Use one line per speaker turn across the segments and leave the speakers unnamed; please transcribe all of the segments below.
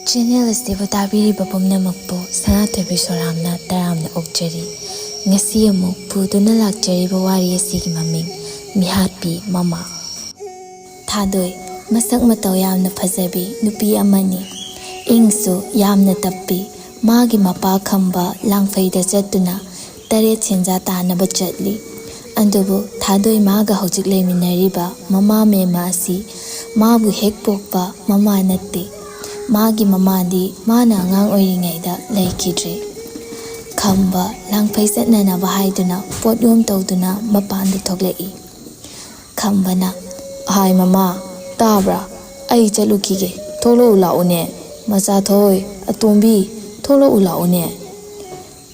Channel ꯑꯁꯤꯕꯨ ꯇꯥꯕꯤꯔꯤꯕ ꯄꯨꯝꯅꯃꯛꯄꯨ ꯁꯅꯥꯊꯣꯏꯕꯤ ꯁꯣꯔꯥꯝꯅ ꯇꯔꯥꯝꯅ ꯑꯣꯛꯆꯔꯤ꯫ ꯉꯁꯤ ꯑꯃꯨꯛ ꯄꯨꯗꯨꯅ ꯂꯥꯛꯆꯔꯤꯕ ꯋꯥꯔꯤ ꯑꯁꯤꯒꯤ ꯃꯃꯤꯡ ꯃꯤꯍꯥꯠꯄꯤ ꯃꯃꯥ꯫ ꯊꯥꯗꯣꯏ ꯃꯁꯛ ꯃꯇꯧ ꯌꯥꯝꯅ ꯐꯖꯕꯤ ꯅꯨꯄꯤ ꯑꯃꯅꯤ꯫ ꯏꯪꯁꯨ ꯌꯥꯝꯅ ꯇꯞꯄꯤ꯫ ꯃꯥꯒꯤ ꯃꯄꯥ ꯈꯝꯕ ꯂꯥꯡꯐꯩꯗ ꯆꯠꯇꯨꯅ ꯇꯔꯦꯠ ꯁꯦꯟꯖꯥ ꯇꯥꯅꯕ ꯆꯠꯂꯤ꯫ ꯑꯗꯨꯕꯨ ꯊꯥꯗꯣꯏ ꯃꯥꯒ ꯍꯧꯖꯤꯛ ꯂꯩꯃꯤꯟꯅꯔꯤꯕ ꯃꯃꯥ ꯃꯦꯝꯃ ꯑꯁꯤ ꯃꯥꯕꯨ ꯍꯦꯛ ꯄꯣꯛꯄ ꯃꯃꯥ ꯅꯠꯇꯦ꯫ ꯃꯥꯒꯤ ꯃꯃꯥꯗꯤ ꯃꯥꯅ ꯑꯉꯥꯡ ꯑꯣꯏꯔꯤꯉꯩꯗ ꯂꯩꯈꯤꯗ꯭ꯔꯦ꯫ ꯈꯝꯕ ꯂꯥꯡꯐꯩ ꯆꯠꯅꯅꯕ ꯍꯥꯏꯗꯨꯅ ꯄꯣꯠꯌꯣꯝ ꯇꯧꯗꯨꯅ ꯃꯄꯥꯟꯗ ꯊꯣꯛꯂꯛꯏ꯫ ꯈꯝꯕꯅ "ꯑꯍꯥꯏ ꯃꯃꯥ ꯇꯥꯕ꯭ꯔꯥ? ꯑꯩ ꯆꯠꯂꯨꯈꯤꯒꯦ, ꯊꯣꯛꯂꯛꯎ ꯂꯥꯛꯎꯅꯦ꯫ ꯃꯆꯥꯊꯣꯏ, ꯑꯇꯣꯝꯕꯤ ꯊꯣꯛꯂꯛꯎ ꯂꯥꯛꯎꯅꯦ"꯫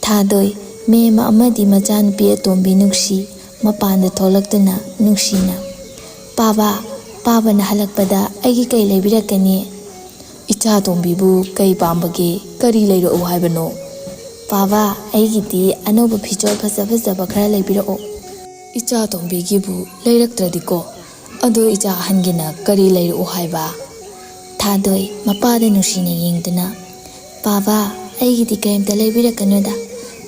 ꯊꯥꯗꯣꯏ, ꯃꯦꯝꯃ ꯑꯃꯗꯤ ꯃꯆꯥꯅꯨꯄꯤ ꯑꯇꯣꯝꯕꯤ ꯅꯨꯡꯁꯤ ꯃꯄꯥꯟꯗ ꯊꯣꯛꯂꯛꯇꯨꯅ ꯅꯨꯡꯁꯤꯅ "ꯄꯥꯕꯅ ꯍꯜꯂꯛꯄꯗ ꯑꯩꯒꯤ ꯀꯩ ꯂꯩꯕꯤꯔꯛꯀꯅꯤ"꯫ "ꯏꯆꯥ ꯇꯣꯝꯕꯤꯕꯨ ꯀꯩ ꯄꯥꯝꯕꯒꯦ? ꯀꯔꯤ ꯂꯩꯔꯛꯎ ꯍꯥꯏꯕꯅꯣ"꯫ "ꯄꯥꯕ, ꯑꯩꯒꯤꯗꯤ ꯑꯅꯧꯕ ꯐꯤꯖꯣꯜ ꯐꯖ ꯐꯖꯕ ꯈꯔ ꯂꯩꯕꯤꯔꯛꯑꯣ"꯫ "ꯏꯆꯥ ꯇꯣꯝꯕꯤꯒꯤꯕꯨ ꯂꯩꯔꯛꯇ꯭ꯔꯗꯤꯀꯣ, ꯑꯗꯣ ꯏꯆꯥ ꯑꯍꯟꯒꯤꯅ ꯀꯔꯤ ꯂꯩꯔꯛꯎ ꯍꯥꯏꯕ"꯫ ꯊꯥꯗꯣꯏ ꯃꯄꯥꯗ ꯅꯨꯡꯁꯤꯅ ꯌꯦꯡꯗꯨꯅ "ꯄꯥꯕ, ꯑꯩꯒꯤꯗꯤ ꯀꯔꯤꯝꯇ ꯂꯩꯕꯤꯔꯛꯀꯅꯨꯗ,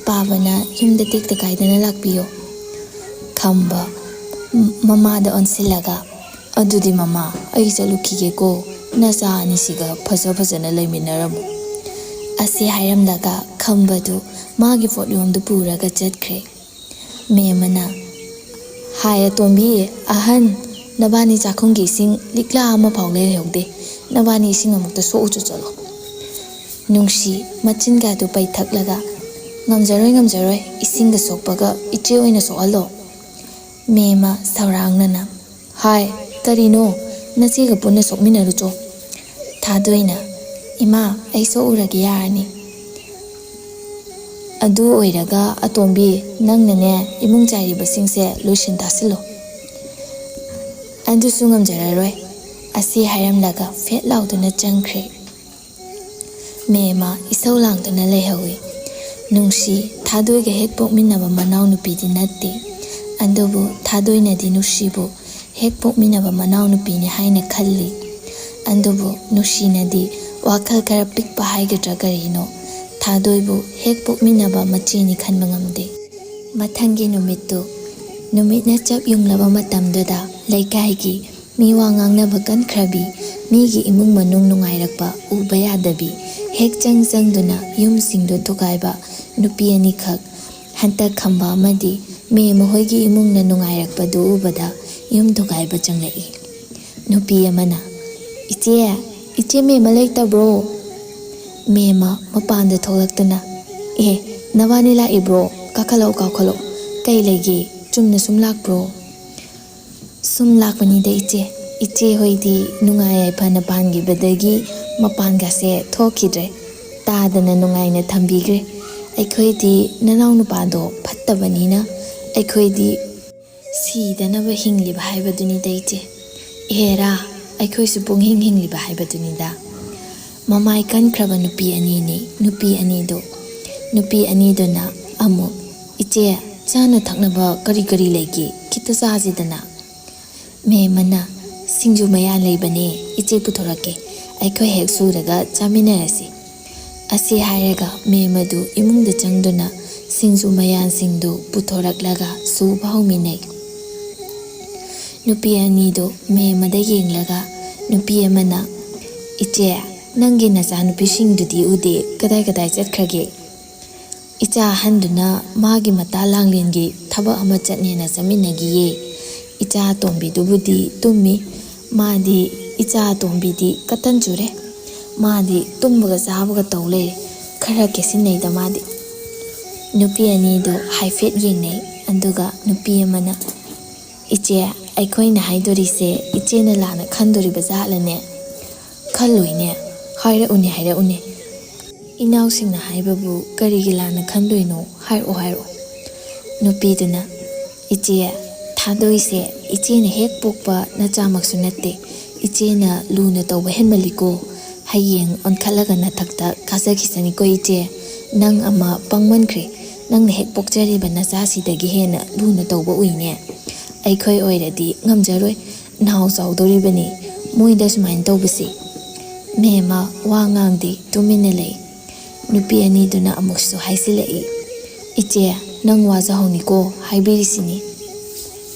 ꯄꯥꯕꯅ ꯌꯨꯝꯗ ꯇꯦꯛꯇ ꯀꯥꯏꯗꯅ ꯂꯥꯛꯄꯤꯌꯣ"꯫ ꯈꯝꯕ ꯃꯃꯥꯗ ꯑꯣꯟꯁꯤꯜꯂꯒ "ꯑꯗꯨꯗꯤ ꯃꯃꯥ ꯑꯩ ꯆꯠꯂꯨꯈꯤꯒꯦꯀꯣ, ꯅꯆꯥ ꯑꯅꯤꯁꯤꯒ ꯐꯖꯅ ꯂꯩꯃꯤꯟꯅꯔꯝꯃꯨ"꯫ ꯑꯁꯤ ꯍꯥꯏꯔꯝꯂꯒ ꯈꯝꯕꯗꯨ ꯃꯥꯒꯤ ꯄꯣꯠꯌꯣꯝꯗꯨ ꯄꯨꯔꯒ ꯆꯠꯈ꯭ꯔꯦ꯫ ꯃꯦꯝꯃꯅ "ꯍꯥꯏ ꯑꯇꯣꯝꯕꯤ, ꯑꯍꯟ, ꯅꯕꯥꯅꯤ ꯆꯥꯛꯈꯨꯝꯒꯤ ꯏꯁꯤꯡ ꯂꯤꯛꯂꯥ ꯑꯃꯐꯥꯎ ꯂꯩꯍꯧꯗꯦ, ꯅꯕꯥꯅꯤ ꯏꯁꯤꯡ ꯑꯃꯨꯛꯇ ꯁꯣꯛꯎꯆꯣ ꯆꯠꯂꯣ". ꯅꯨꯡꯁꯤ ꯃꯆꯤꯟꯒꯗꯨ ꯄꯩꯊꯛꯂꯒ ꯉꯝꯖꯔꯣꯏ, ꯏꯁꯤꯡꯒ ꯁꯣꯛꯄꯒ ꯏꯆꯦ ꯑꯣꯏꯅ ꯁꯣꯛꯍꯜꯂꯣ". ꯃꯦꯝꯃ ꯁꯧꯔꯥꯡꯅꯅ "ꯍꯥꯏ ꯀꯔꯤꯅꯣ, ꯅꯆꯦꯒ ꯄꯨꯟꯅ ꯁꯣꯛꯃꯤꯟꯅꯔꯨꯆꯣ". ꯊꯥꯗꯣꯏꯅ "ꯏꯃꯥ, ꯑꯩ ꯁꯣꯛꯎꯔꯒꯦ ꯌꯥꯔꯅꯤ". "ꯑꯗꯨ ꯑꯣꯏꯔꯒ ꯑꯇꯣꯝꯕꯤ, ꯅꯪꯅꯅꯦ ꯏꯃꯨꯡ ꯆꯥꯏꯔꯤꯕꯁꯤꯡꯁꯦ ꯂꯣꯏꯁꯤꯟ ꯇꯥꯁꯤꯜꯂꯣ". "ꯑꯗꯨꯁꯨ ꯉꯝꯖꯔꯔꯣꯏ". ꯑꯁꯤ ꯍꯥꯏꯔꯝꯂꯒ ꯐꯦꯠ ꯂꯥꯎꯗꯨꯅ ꯆꯪꯈ꯭ꯔꯦ꯫ ꯃꯦꯝꯃ ꯏꯁꯧ ꯂꯥꯡꯗꯨꯅ ꯂꯩꯍꯧꯏ꯫ ꯅꯨꯡꯁꯤ ꯊꯥꯗꯣꯏꯒ ꯍꯦꯛ ꯄꯣꯛꯃꯤꯟꯅꯕ ꯃꯅꯥꯎꯅꯨꯄꯤꯗꯤ ꯅꯠꯇꯦ꯫ ꯑꯗꯨꯕꯨ ꯊꯥꯗꯣꯏꯅꯗꯤ ꯅꯨꯡꯁꯤꯕꯨ ꯍꯦꯛ ꯄꯣꯛꯃꯤꯟꯅꯕ ꯃꯅꯥꯎꯅꯨꯄꯤꯅꯤ ꯍꯥꯏꯅ ꯈꯜꯂꯤ꯫ ꯑꯗꯨꯕꯨ ꯅꯨꯡꯁꯤꯅꯗꯤ ꯋꯥꯈꯜ ꯈꯔ ꯄꯤꯛꯄ ꯍꯥꯏꯒꯗ꯭ꯔꯥ ꯀꯔꯤꯅꯣ, ꯊꯥꯗꯣꯏꯕꯨ ꯍꯦꯛ ꯄꯣꯛꯃꯤꯟꯅꯕ ꯃꯆꯦꯅꯤ ꯈꯟꯕ ꯉꯝꯗꯦ꯫ ꯃꯊꯪꯒꯤ ꯅꯨꯃꯤꯠꯇꯨ ꯅꯨꯃꯤꯠꯅ ꯆꯞ ꯌꯨꯡꯂꯕ ꯃꯇꯝꯗꯨꯗ ꯂꯩꯀꯥꯏꯒꯤ ꯃꯤꯋꯥ ꯉꯥꯡꯅꯕ ꯀꯟꯈ꯭ꯔꯕꯤ, ꯃꯤꯒꯤ ꯏꯃꯨꯡ ꯃꯅꯨꯡ ꯅꯨꯡꯉꯥꯏꯔꯛꯄ ꯎꯕ ꯌꯥꯗꯕꯤ, ꯍꯦꯛ ꯆꯪꯗꯨꯅ ꯌꯨꯝꯁꯤꯡꯗꯨ ꯊꯨꯒꯥꯏꯕ ꯅꯨꯄꯤ ꯑꯅꯤꯈꯛ ꯍꯟꯇꯛ ꯈꯝꯕ ꯑꯃꯗꯤ ꯃꯦꯝꯃ ꯍꯣꯏꯒꯤ ꯏꯃꯨꯡꯅ ꯅꯨꯡꯉꯥꯏꯔꯛꯄꯗꯨ ꯎꯕꯗ ꯌꯨꯝ ꯊꯨꯒꯥꯏꯕ ꯆꯪꯂꯛꯏ꯫ ꯅꯨꯄꯤ ꯑꯃꯅ "ꯏꯆꯦ ꯃꯦꯝꯃ ꯂꯩꯇꯕ꯭ꯔꯣ"꯫ ꯃꯦꯝꯃ ꯃꯄꯥꯟꯗ ꯊꯣꯛꯂꯛꯇꯨꯅ "ꯅꯕꯥꯅꯤ ꯂꯥꯛꯏꯕ꯭ꯔꯣ? ꯀꯥꯈꯠꯂꯛꯑꯣ, ꯀꯩ ꯂꯩꯒꯦ? ꯆꯨꯝꯅ ꯁꯨꯝ ꯂꯥꯛꯄ꯭ꯔꯣ"꯫ "ꯁꯨꯝ ꯂꯥꯛꯄꯅꯤꯗ ꯏꯆꯦ. ꯏꯆꯦ ꯍꯣꯏꯗꯤ ꯅꯨꯡꯉꯥꯏ ꯌꯥꯏꯐꯅ ꯄꯥꯟꯈꯤꯕꯗꯒꯤ ꯃꯄꯥꯟꯒꯁꯦ ꯊꯣꯛꯈꯤꯗ꯭ರೆ, ꯇꯥꯗꯅ ꯅꯨꯡꯉꯥꯏꯅ ꯊꯝꯕꯤꯈ꯭ꯔꯦ꯫ ꯑꯩꯈꯣꯏꯗꯤ ꯅꯅꯥꯎ ꯅꯨꯄꯥꯗꯣ ꯐꯠꯇꯕꯅꯤꯅ ꯑꯩꯈꯣꯏꯗꯤ ꯁꯤꯗꯅꯕ ꯍꯤꯡꯂꯤꯕ ꯍꯥꯏꯕꯗꯨꯅꯤꯗ ꯏꯆꯦ". "ꯏꯍꯦꯔꯥ, ꯑꯩꯈꯣꯏꯁꯨ ꯄꯨꯡꯍꯤꯡ ꯍꯤꯡꯂꯤꯕ ꯍꯥꯏꯕꯗꯨꯅꯤꯗ". ꯃꯃꯥꯏ ꯀꯟꯈ꯭ꯔꯕ ꯅꯨꯄꯤ ꯑꯅꯤꯅꯤ ꯅꯨꯄꯤ ꯑꯅꯤꯗꯨ꯫ ꯅꯨꯄꯤ ꯑꯅꯤꯗꯨꯅ ꯑꯃꯨꯛ "ꯏꯆꯦ, ꯆꯥꯅ ꯊꯛꯅꯕ ꯀꯔꯤ ꯂꯩꯒꯦ? ꯈꯤꯇ ꯆꯥꯁꯤꯗꯅ". ꯃꯦꯝꯃꯅ "ꯁꯤꯡꯖꯨ ꯃꯌꯥꯟ ꯂꯩꯕꯅꯦ, ꯏꯆꯦ ꯄꯨꯊꯣꯔꯛꯀꯦ, ꯑꯩꯈꯣꯏ ꯍꯦꯛ ꯁꯨꯔꯒ ꯆꯥꯃꯤꯟꯅꯔꯁꯤ". ꯑꯁꯤ ꯍꯥꯏꯔꯒ ꯃꯦꯝꯃꯗꯨ ꯏꯃꯨꯡꯗ ꯆꯪꯗꯨꯅ ꯁꯤꯡꯖꯨ ꯃꯌꯥꯟꯁꯤꯡꯗꯨ ꯄꯨꯊꯣꯔꯛꯂꯒ ꯁꯨꯕ ꯍꯧꯃꯤꯟꯅꯩ꯫ ꯅꯨꯄꯤ ꯑꯅꯤꯗꯨ ꯃꯦꯝꯃꯗ ꯌꯦꯡꯂꯒ ꯅꯨꯄꯤ ꯑꯃꯅ "ꯏꯆꯦ, ꯅꯪꯒꯤ ꯅꯆꯥꯅꯨꯄꯤꯁꯤꯡꯗꯨꯗꯤ ꯎꯗꯦ, ꯀꯗꯥꯏ ꯆꯠꯈ꯭ꯔꯒꯦ"꯫ "ꯏꯆꯥ ꯑꯍꯟꯗꯨꯅ ꯃꯥꯒꯤ ꯃꯇꯥ ꯂꯥꯡꯂꯦꯟꯒꯤ ꯊꯕꯛ ꯑꯃ ꯆꯠꯅꯦꯅ ꯆꯠꯃꯤꯟꯅꯈꯤꯌꯦ꯫ ꯏꯆꯥ ꯑꯇꯣꯝꯕꯤꯗꯨꯕꯨꯗꯤ ꯇꯨꯝꯃꯤ, ꯏꯆꯥ ꯑꯇꯣꯝꯕꯤꯗꯤ ꯀꯇꯟ ꯆꯨꯔꯦ, ꯃꯥꯗꯤ ꯇꯨꯝꯕꯒ ꯆꯥꯕꯒ ꯇꯧ ꯂꯩꯔꯦ, ꯈꯔ ꯀꯦꯁꯤꯟꯅꯩꯗ ꯃꯥꯗꯤ". ꯅꯨꯄꯤ ꯑꯅꯤꯗꯨ ꯍꯥꯏꯐꯦꯠ ꯌꯦꯡꯅꯩ, ꯑꯗꯨꯒ ꯅꯨꯄꯤ ꯑꯃꯅ "ꯏꯆꯦ, ꯑꯩꯈꯣꯏꯅ ꯍꯥꯏꯗꯣꯔꯤꯁꯦ ꯏꯆꯦꯅ ꯂꯥꯟꯅ ꯈꯟꯗꯣꯔꯤꯕ ꯖꯥꯠꯂꯅꯦ"꯫ "ꯈꯜꯂꯣꯏꯅꯦ, ꯍꯥꯏꯔꯛꯎꯅꯦ. ꯏꯅꯥꯎꯁꯤꯡꯅ ꯍꯥꯏꯕꯕꯨ ꯀꯔꯤꯒꯤ ꯂꯥꯟꯅ ꯈꯟꯗꯣꯏꯅꯣ, ꯍꯥꯏꯔꯛꯑꯣ". ꯅꯨꯄꯤꯗꯨꯅ "ꯏꯆꯦ, ꯊꯥꯗꯣꯏꯁꯦ ꯏꯆꯦꯅ ꯍꯦꯛ ꯄꯣꯛꯄ ꯅꯆꯥꯃꯛꯁꯨ ꯅꯠꯇꯦ, ꯏꯆꯦꯅ ꯂꯨꯅ ꯇꯧꯕ ꯍꯦꯟꯃꯜꯂꯤꯀꯣ, ꯍꯌꯦꯡ ꯑꯣꯟꯈꯠꯂꯒ ꯅꯊꯛꯇ ꯀꯥꯖꯈꯤꯁꯅꯤꯀꯣ ꯏꯆꯦ, ꯅꯪ ꯑꯃ ꯄꯪꯃꯟꯈ꯭ꯔꯦ, ꯅꯪꯅ ꯍꯦꯛ ꯄꯣꯛꯆꯔꯤꯕ ꯅꯆꯥꯁꯤꯗꯒꯤ ꯍꯦꯟꯅ ꯂꯨꯅ ꯇꯧꯕ ꯎꯏꯅꯦ, ꯑꯩꯈꯣꯏ ꯑꯣꯏꯔꯗꯤ ꯉꯝꯖꯔꯣꯏ, ꯅꯍꯥꯎ ꯆꯥꯎꯗꯧꯔꯤꯕꯅꯤ ꯃꯣꯏꯗ ꯁꯨꯃꯥꯏꯅ ꯇꯧꯕꯁꯤ". ꯃꯦꯝꯃ ꯋꯥ ꯉꯥꯡꯗꯦ ꯇꯨꯃꯤꯟꯅ ꯂꯩ꯫ ꯅꯨꯄꯤ ꯑꯅꯤꯗꯨꯅ ꯑꯃꯨꯛꯁꯨ ꯍꯥꯏꯖꯤꯜꯂꯛꯏ, ꯏꯆꯦ ꯅꯪ ꯋꯥꯖꯍꯧꯅꯤꯀꯣ ꯍꯥꯏꯕꯤꯔꯤꯁꯤꯅꯤ꯫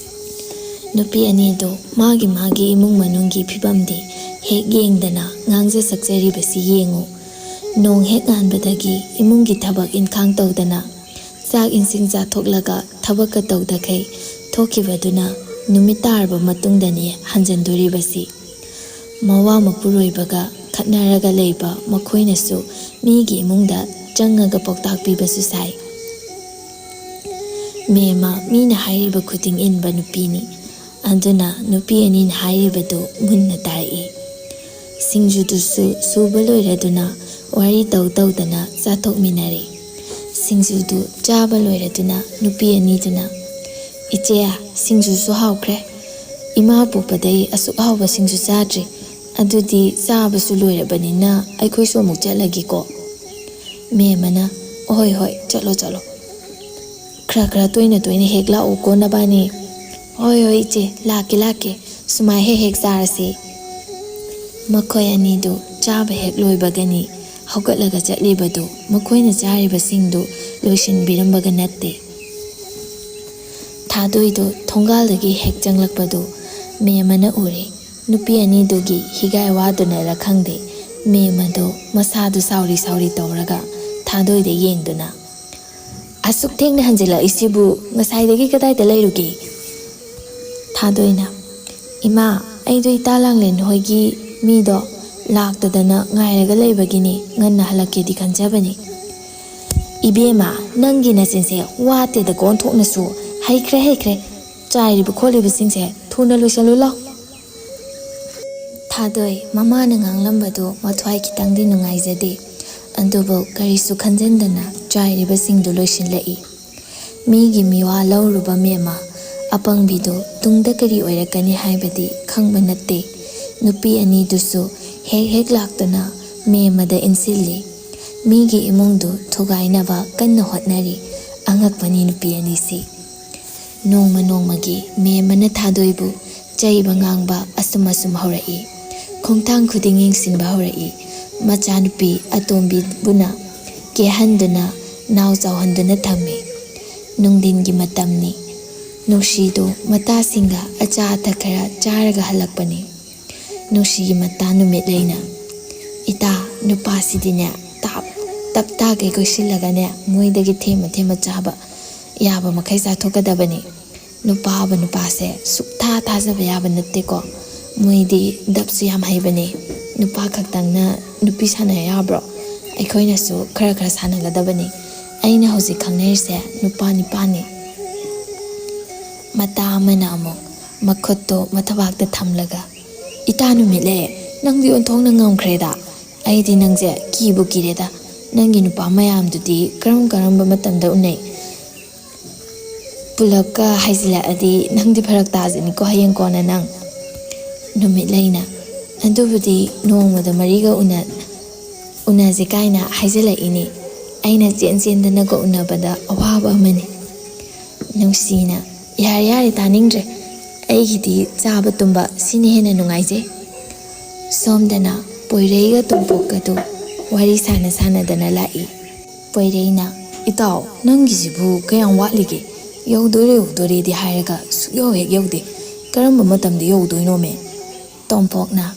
ꯅꯨꯄꯤ ꯑꯅꯤꯗꯨ ꯃꯥꯒꯤ ꯏꯃꯨꯡ ꯃꯅꯨꯡꯒꯤ ꯐꯤꯕꯝꯗꯤ ꯍꯦꯛ ꯌꯦꯡꯗꯅ ꯉꯥꯡꯖ ꯁꯛꯆꯔꯤꯕꯁꯤ ꯌꯦꯡꯉꯨ꯫ ꯅꯣꯡ ꯍꯦꯛ ꯉꯥꯟꯕꯗꯒꯤ ꯏꯃꯨꯡꯒꯤ ꯊꯕꯛ ꯏꯟꯈꯥꯡ ꯇꯧꯗꯅ ꯆꯥꯛ ꯏꯟꯁꯤꯡ ꯆꯥꯊꯣꯛꯂꯒ ꯊꯕꯛꯀ ꯇꯧꯗꯈꯩ ꯊꯣꯛꯈꯤꯕꯗꯨꯅ ꯅꯨꯃꯤꯠ ꯇꯥꯔꯕ ꯃꯇꯨꯡꯗꯅꯤ ꯍꯟꯖꯤꯟꯗꯣꯔꯤꯕꯁꯤ꯫ ꯃꯋꯥ ꯃꯄꯨꯔꯣꯏꯕꯒ ꯈꯠꯅꯔꯒ ꯂꯩꯕ ꯃꯈꯣꯏꯅꯁꯨ ꯃꯤꯒꯤ ꯏꯃꯨꯡꯗ ꯆꯪꯉꯒ ꯄꯥꯎꯇꯥꯛ ꯄꯤꯕꯁꯨ ꯁꯥꯏ꯫ ꯃꯦꯝꯃ ꯃꯤꯅ ꯍꯥꯏꯔꯤꯕ ꯈꯨꯗꯤꯡ ꯏꯟꯕ ꯅꯨꯄꯤꯅꯤ, ꯑꯗꯨꯅ ꯅꯨꯄꯤ ꯑꯅꯤꯅ ꯍꯥꯏꯔꯤꯕꯗꯨ ꯃꯨꯟꯅ ꯇꯥꯔꯛꯏ꯫ ꯁꯤꯡꯖꯨꯗꯨꯁꯨ ꯁꯨꯕ ꯂꯣꯏꯔꯗꯨꯅ ꯋꯥꯔꯤ ꯇꯧꯗꯅ ꯆꯥꯊꯣꯛꯃꯤꯟꯅꯔꯦ꯫ ꯁꯤꯡꯖꯨꯗꯨ ꯆꯥꯕ ꯂꯣꯏꯔꯗꯨꯅ ꯅꯨꯄꯤ ꯑꯅꯤꯗꯨꯅ, ꯏꯆꯦ ꯁꯤꯡꯖꯨꯁꯨ ꯍꯥꯎꯈ꯭ꯔꯦ, ꯏꯃꯥ ꯄꯣꯛꯄꯗꯩ ꯑꯁꯨꯛ ꯍꯥꯎꯕ ꯁꯤꯡꯖꯨ ꯆꯥꯗ꯭ꯔꯤ, ꯑꯗꯨꯗꯤ ꯆꯥꯕꯁꯨ ꯂꯣꯏꯔꯕꯅꯤꯅ ꯑꯩꯈꯣꯏꯁꯨ ꯑꯃꯨꯛ ꯆꯠꯂꯒꯦꯀꯣ꯫ ꯃꯦꯝꯃꯅ, ꯍꯣꯏ ꯆꯠꯂꯣ, ꯈꯔ ꯇꯣꯏꯅ ꯍꯦꯛ ꯂꯥꯛꯎꯀꯣ ꯅꯕꯥꯅꯤ꯫ ꯍꯣꯏ ꯏꯆꯦ, ꯂꯥꯛꯀꯦ, ꯁꯨꯃꯥꯏ ꯍꯦꯛ ꯆꯥꯔꯁꯤ꯫ ꯃꯈꯣꯏ ꯑꯅꯤꯗꯨ ꯆꯥꯕ ꯍꯦꯛ ꯂꯣꯏꯕꯒꯅꯤ ꯍꯧꯒꯠꯂꯒ ꯆꯠꯂꯤꯕꯗꯨ ꯃꯈꯣꯏꯅ ꯆꯥꯔꯤꯕꯁꯤꯡꯗꯨ ꯂꯣꯏꯁꯤꯟꯕꯤꯔꯝꯕꯒ ꯅꯠꯇꯦ꯫ ꯊꯥꯗꯣꯏꯗꯨ ꯊꯣꯡꯒꯥꯜꯗꯒꯤ ꯍꯦꯛ ꯆꯪꯂꯛꯄꯗꯨ ꯃꯦꯝꯃꯅ ꯎꯔꯦ꯫ ꯅꯨꯄꯤ ꯑꯅꯤꯗꯨꯒꯤ ꯍꯤꯒꯥꯏ ꯋꯥꯗꯨꯅꯔ ꯈꯪꯗꯦ, ꯃꯦꯝꯃꯗꯨ ꯃꯁꯥꯗꯨ ꯁꯥꯎꯔꯤ ꯇꯧꯔꯒ ꯊꯥꯗꯣꯏꯗ ꯌꯦꯡꯗꯨꯅ, ꯑꯁꯨꯛ ꯊꯦꯡꯅ ꯍꯟꯖꯤꯜꯂꯛꯏꯁꯤꯕꯨ ꯉꯁꯥꯏꯗꯒꯤ ꯀꯗꯥꯏꯗ ꯂꯩꯔꯨꯒꯦ? ꯊꯥꯗꯣꯏꯅ, ꯏꯃꯥ ꯑꯩꯗꯣ ꯏꯇꯥ ꯂꯥꯡꯂꯦꯟ ꯍꯣꯏꯒꯤ ꯃꯤꯗꯣ ꯂꯥꯛꯇꯗꯅ ꯉꯥꯏꯔꯒ ꯂꯩꯕꯒꯤꯅꯤ, ꯉꯟꯅ ꯍꯜꯂꯛꯀꯦꯗꯤ ꯈꯟꯖꯕꯅꯤ꯫ ꯏꯕꯦꯝꯃ ꯅꯪꯒꯤ ꯅꯆꯤꯟꯁꯦ ꯋꯥꯠꯇꯦꯗꯀꯣ ꯑꯣꯟꯊꯣꯛꯅꯁꯨ, ꯍꯩꯈ꯭ꯔꯦ, ꯆꯥꯏꯔꯤꯕ ꯈꯣꯠꯂꯤꯕꯁꯤꯡꯁꯦ ꯊꯨꯅ ꯂꯣꯏꯁꯜꯂꯨ ꯂꯥꯎ꯫ ꯊꯥꯗꯣꯏ ꯃꯃꯥꯅ ꯉꯥꯡꯂꯝꯕꯗꯨ ꯃꯊ꯭ꯋꯥꯏ ꯈꯤꯇꯪꯗꯤ ꯅꯨꯡꯉꯥꯏꯖꯗꯦ, ꯑꯗꯨꯕꯨ ꯀꯔꯤꯁꯨ ꯈꯟꯖꯤꯟꯗꯅ ꯆꯥꯏꯔꯤꯕꯁꯤꯡꯗꯨ ꯂꯣꯏꯁꯤꯜꯂꯛꯏ꯫ ꯃꯤꯒꯤ ꯃꯤꯋꯥ ꯂꯧꯔꯨꯕ ꯃꯦꯝꯃ ꯑꯄꯪꯕꯤꯗꯨ ꯇꯨꯡꯗ ꯀꯔꯤ ꯑꯣꯏꯔꯛꯀꯅꯤ ꯍꯥꯏꯕꯗꯤ ꯈꯪꯕ ꯅꯠꯇꯦ꯫ ꯅꯨꯄꯤ ꯑꯅꯤꯗꯨꯁꯨ ꯍꯦꯛ ꯂꯥꯛꯇꯨꯅ ꯃꯦꯝꯃꯗ ꯏꯟꯁꯤꯜꯂꯤ꯫ ꯃꯤꯒꯤ ꯏꯃꯨꯡꯗꯨ ꯊꯨꯒꯥꯏꯅꯕ ꯀꯟꯅ ꯍꯣꯠꯅꯔꯤ꯫ ꯑꯉꯛꯄꯅꯤ ꯅꯨꯄꯤ ꯑꯅꯤꯁꯤ꯫ ꯅꯣꯡꯃꯒꯤ ꯃꯦꯝꯃꯅ ꯊꯥꯗꯣꯏꯕꯨ ꯆꯩꯕ ꯉꯥꯡꯕ ꯑꯁꯨꯝ ꯍꯧꯔꯛꯏ꯫ ꯈꯣꯡꯊꯥꯡ ꯈꯨꯗꯤꯡ ꯌꯦꯡꯁꯤꯟꯕ ꯍꯧꯔꯛꯏ꯫ ꯃꯆꯥꯅꯨꯄꯤ ꯑꯇꯣꯝꯕꯤꯕꯨꯅ ꯀꯦꯍꯟꯗꯨꯅ ꯅꯥꯎ ꯆꯥꯎꯍꯟꯗꯨꯅ ꯊꯝꯃꯤ꯫ ꯅꯨꯡꯊꯤꯟꯒꯤ ꯃꯇꯝꯅꯤ꯫ ꯅꯨꯡꯁꯤꯗꯨ ꯃꯇꯥꯁꯤꯡꯒ ꯑꯆꯥ ꯑꯊꯛ ꯈꯔ ꯆꯥꯔꯒ ꯍꯜꯂꯛꯄꯅꯤ꯫ ꯅꯨꯡꯁꯤꯒꯤ ꯃꯇꯥ ꯅꯨꯃꯤꯠꯂꯩꯅ, ꯏꯇꯥ ꯅꯨꯄꯥꯁꯤꯗꯤꯅꯦ ꯇꯞ ꯇꯥꯒꯩ ꯀꯣꯏꯁꯤꯜꯂꯒꯅꯦ ꯃꯣꯏꯗꯒꯤ ꯊꯦꯝꯃ ꯆꯥꯕ ꯌꯥꯕ ꯃꯈꯩ ꯆꯥꯊꯣꯛꯀꯗꯕꯅꯤ꯫ ꯅꯨꯄꯥꯁꯦ ꯁꯨꯛꯊꯥ ꯊꯥꯖꯕ ꯌꯥꯕ ꯅꯠꯇꯦꯀꯣ, ꯃꯣꯏꯗꯤ ꯗꯞꯁꯨ ꯌꯥꯝ ꯍꯩꯕꯅꯤ꯫ ꯅꯨꯄꯥ ꯈꯛꯇꯪꯅ ꯅꯨꯄꯤ ꯁꯥꯟꯅ ꯌꯥꯕ꯭ꯔꯣ? ꯑꯩꯈꯣꯏꯅꯁꯨ ꯈꯔ ꯁꯥꯟꯅꯒꯗꯕꯅꯤ꯫ ꯑꯩꯅ ꯍꯧꯖꯤꯛ ꯈꯪꯅꯔꯤꯁꯦ ꯅꯨꯄꯥ 9ꯅꯤ꯫ ꯃꯇꯥ ꯑꯃꯅ ꯑꯃꯨꯛ ꯃꯈꯨꯠꯇꯣ ꯃꯊꯕꯥꯛꯇ ꯊꯝꯂꯒ, ꯏꯇꯥ ꯅꯨꯃꯤꯠꯂꯦ ꯅꯪꯗꯤ ꯑꯣꯟꯊꯣꯛꯅ ꯉꯝꯈ꯭ꯔꯦꯗ, ꯑꯩꯗꯤ ꯅꯪꯁꯦ ꯀꯤꯕꯨ ꯀꯤꯔꯦꯗ꯫ ꯅꯪꯒꯤ ꯅꯨꯄꯥ ꯃꯌꯥꯝꯗꯨꯗꯤ ꯀꯔꯝꯕ ꯃꯇꯝꯗ ꯎꯅꯩ? ꯄꯨꯂꯞꯀ ꯍꯥꯏꯖꯤꯜꯂꯛꯑꯗꯤ ꯅꯪꯗꯤ ꯐꯔꯛ ꯇꯥꯖꯅꯤꯀꯣ ꯍꯌꯦꯡ ꯀꯣꯟꯅ ꯅꯪ꯫ ꯅꯨꯃꯤꯠꯂꯩꯅ, ꯑꯗꯨꯕꯨꯗꯤ ꯅꯣꯡꯃꯗ 3ꯒ ꯎꯅꯁꯦ ꯀꯥꯏꯅ ꯍꯥꯏꯖꯤꯜꯂꯛꯏꯅꯤ꯫ ꯑꯩꯅ ꯆꯦꯟꯗꯅꯒ ꯎꯅꯕꯗ ꯑꯋꯥꯕ ꯑꯃꯅꯤ꯫ ꯅꯨꯡꯁꯤꯅ, ꯌꯥꯔꯦ ꯇꯥꯅꯤꯡꯗ꯭ꯔꯦ, ꯑꯩꯒꯤꯗꯤ ꯆꯥꯕ ꯇꯨꯝꯕ ꯁꯤꯅ ꯍꯦꯟꯅ ꯅꯨꯡꯉꯥꯏꯖꯩ꯫ ꯁꯣꯝꯗꯅ ꯄꯣꯏꯔꯩꯒ ꯇꯣꯝꯄꯣꯛꯀꯗꯨ ꯋꯥꯔꯤ ꯁꯥꯟꯅꯗꯅ ꯂꯥꯛꯏ꯫ ꯄꯣꯏꯔꯩꯅ, ꯏꯇꯥꯎ ꯅꯪꯒꯤꯁꯤꯕꯨ ꯀꯌꯥꯝ ꯋꯥꯠꯂꯤꯒꯦ? ꯌꯧꯗꯣꯔꯦꯗꯤ ꯍꯥꯏꯔꯒ ꯁꯨꯛꯌꯧ ꯍꯦꯛ ꯌꯧꯗꯦ, ꯀꯔꯝꯕ ꯃꯇꯝꯗ ꯌꯧꯗꯣꯏꯅꯣꯃꯦ? ꯇꯣꯝꯄꯣꯛꯅ,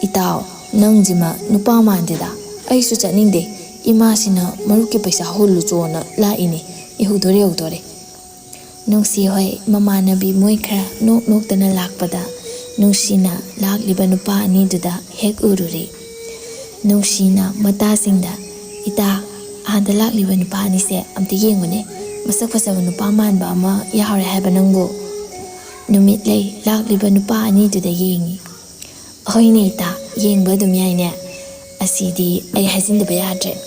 ꯏꯇꯥꯎ ꯅꯪꯁꯤꯃ ꯅꯨꯄꯥ ꯃꯥꯟꯗꯦꯗ, ꯑꯩꯁꯨ ꯆꯠꯅꯤꯡꯗꯦ, ꯏꯃꯥꯁꯤꯅ ꯃꯔꯨꯞꯀꯤ ꯄꯩꯁꯥ ꯍꯨꯜꯂꯨꯆꯣꯅ ꯂꯥꯛꯏꯅꯤ, ꯌꯧꯗꯣꯔꯦ꯫ ꯅꯨꯡꯁꯤ ꯍꯣꯏ ꯃꯃꯥꯟꯅꯕꯤ ꯃꯣꯏ ꯈꯔ ꯅꯣꯛꯇꯅ ꯂꯥꯛꯄꯗ ꯅꯨꯡꯁꯤꯅ ꯂꯥꯛꯂꯤꯕ ꯅꯨꯄꯥ ꯑꯅꯤꯗꯨꯗ ꯍꯦꯛ ꯎꯔꯨꯔꯦ꯫ ꯅꯨꯡꯁꯤꯅ ꯃꯇꯥꯁꯤꯡꯗ, ꯏꯇꯥ ꯑꯥꯗ ꯂꯥꯛꯂꯤꯕ ꯅꯨꯄꯥ ꯑꯅꯤꯁꯦ ꯑꯝꯇ ꯌꯦꯡꯉꯨꯅꯦ, ꯃꯁꯛ ꯐꯖꯕ ꯅꯨꯄꯥ ꯃꯥꯟꯕ ꯑꯃ ꯌꯥꯎꯔꯦ ꯍꯥꯏꯕ ꯅꯪꯕꯨ꯫ ꯅꯨꯃꯤꯠꯂꯩ ꯂꯥꯛꯂꯤꯕ ꯅꯨꯄꯥ ꯑꯅꯤꯗꯨꯗ ꯌꯦꯡꯉꯤ꯫ ꯍꯣꯏꯅꯦ ꯏꯇꯥ, ꯌꯦꯡꯕ ꯑꯗꯨꯝ ꯌꯥꯏꯅꯦ, ꯑꯁꯤꯗꯤ ꯑꯩ ꯍꯥꯏꯖꯤꯟꯗꯕ ꯌꯥꯗ꯭ꯔꯦ꯫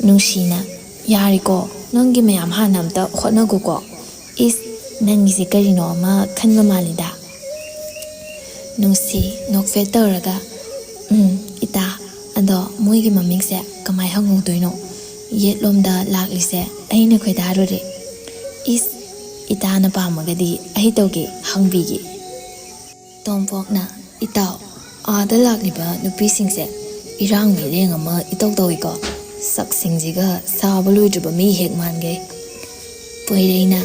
ꯅꯨꯡꯁꯤꯅ, ꯌꯥꯔꯦꯀꯣ ꯅꯪꯒꯤ ꯃꯌꯥꯝ ꯍꯥꯟꯅ ꯑꯝꯇ ꯍꯣꯠꯅꯒꯣꯀꯣ, ꯏꯁ ꯅꯪꯒꯤꯁꯦ ꯀꯔꯤꯅꯣ ꯑꯃ ꯈꯟꯕ ꯃꯥꯜꯂꯤꯗ꯫ ꯅꯨꯡꯁꯤ ꯅꯣꯛꯐꯦꯠ ꯇꯧꯔꯒ, ꯏꯇꯥ ꯑꯗꯣ ꯃꯣꯏꯒꯤ ꯃꯃꯤꯡꯁꯦ ꯀꯃꯥꯏ ꯍꯪꯍꯧꯗꯣꯏꯅꯣ? ꯌꯦꯠꯂꯣꯝꯗ ꯂꯥꯛꯂꯤꯁꯦ ꯑꯩꯅ ꯈꯣꯏꯗꯥꯔꯨꯔꯦ꯫ ꯏꯁ ꯏꯇꯥꯅ ꯄꯥꯝꯃꯒꯗꯤ ꯑꯩ ꯇꯧꯒꯦ, ꯍꯪꯕꯤꯒꯦ꯫ ꯇꯣꯝꯄꯣꯛꯅ, ꯏꯇꯥꯎ ꯑꯥꯗ ꯂꯥꯛꯂꯤꯕ ꯅꯨꯄꯤꯁꯤꯡꯁꯦ ꯏꯔꯥꯡ ꯃꯤꯔꯦꯡ ꯑꯃ ꯏꯇꯧ ꯇꯧꯏꯀꯣ ꯁꯛꯁꯤꯡꯁꯤꯒ ꯁꯥꯕ ꯂꯣꯏꯗ꯭ꯔꯤꯕ ꯃꯤ ꯍꯦꯛ ꯃꯥꯟꯒꯩ ꯄꯣꯏꯔꯩꯅ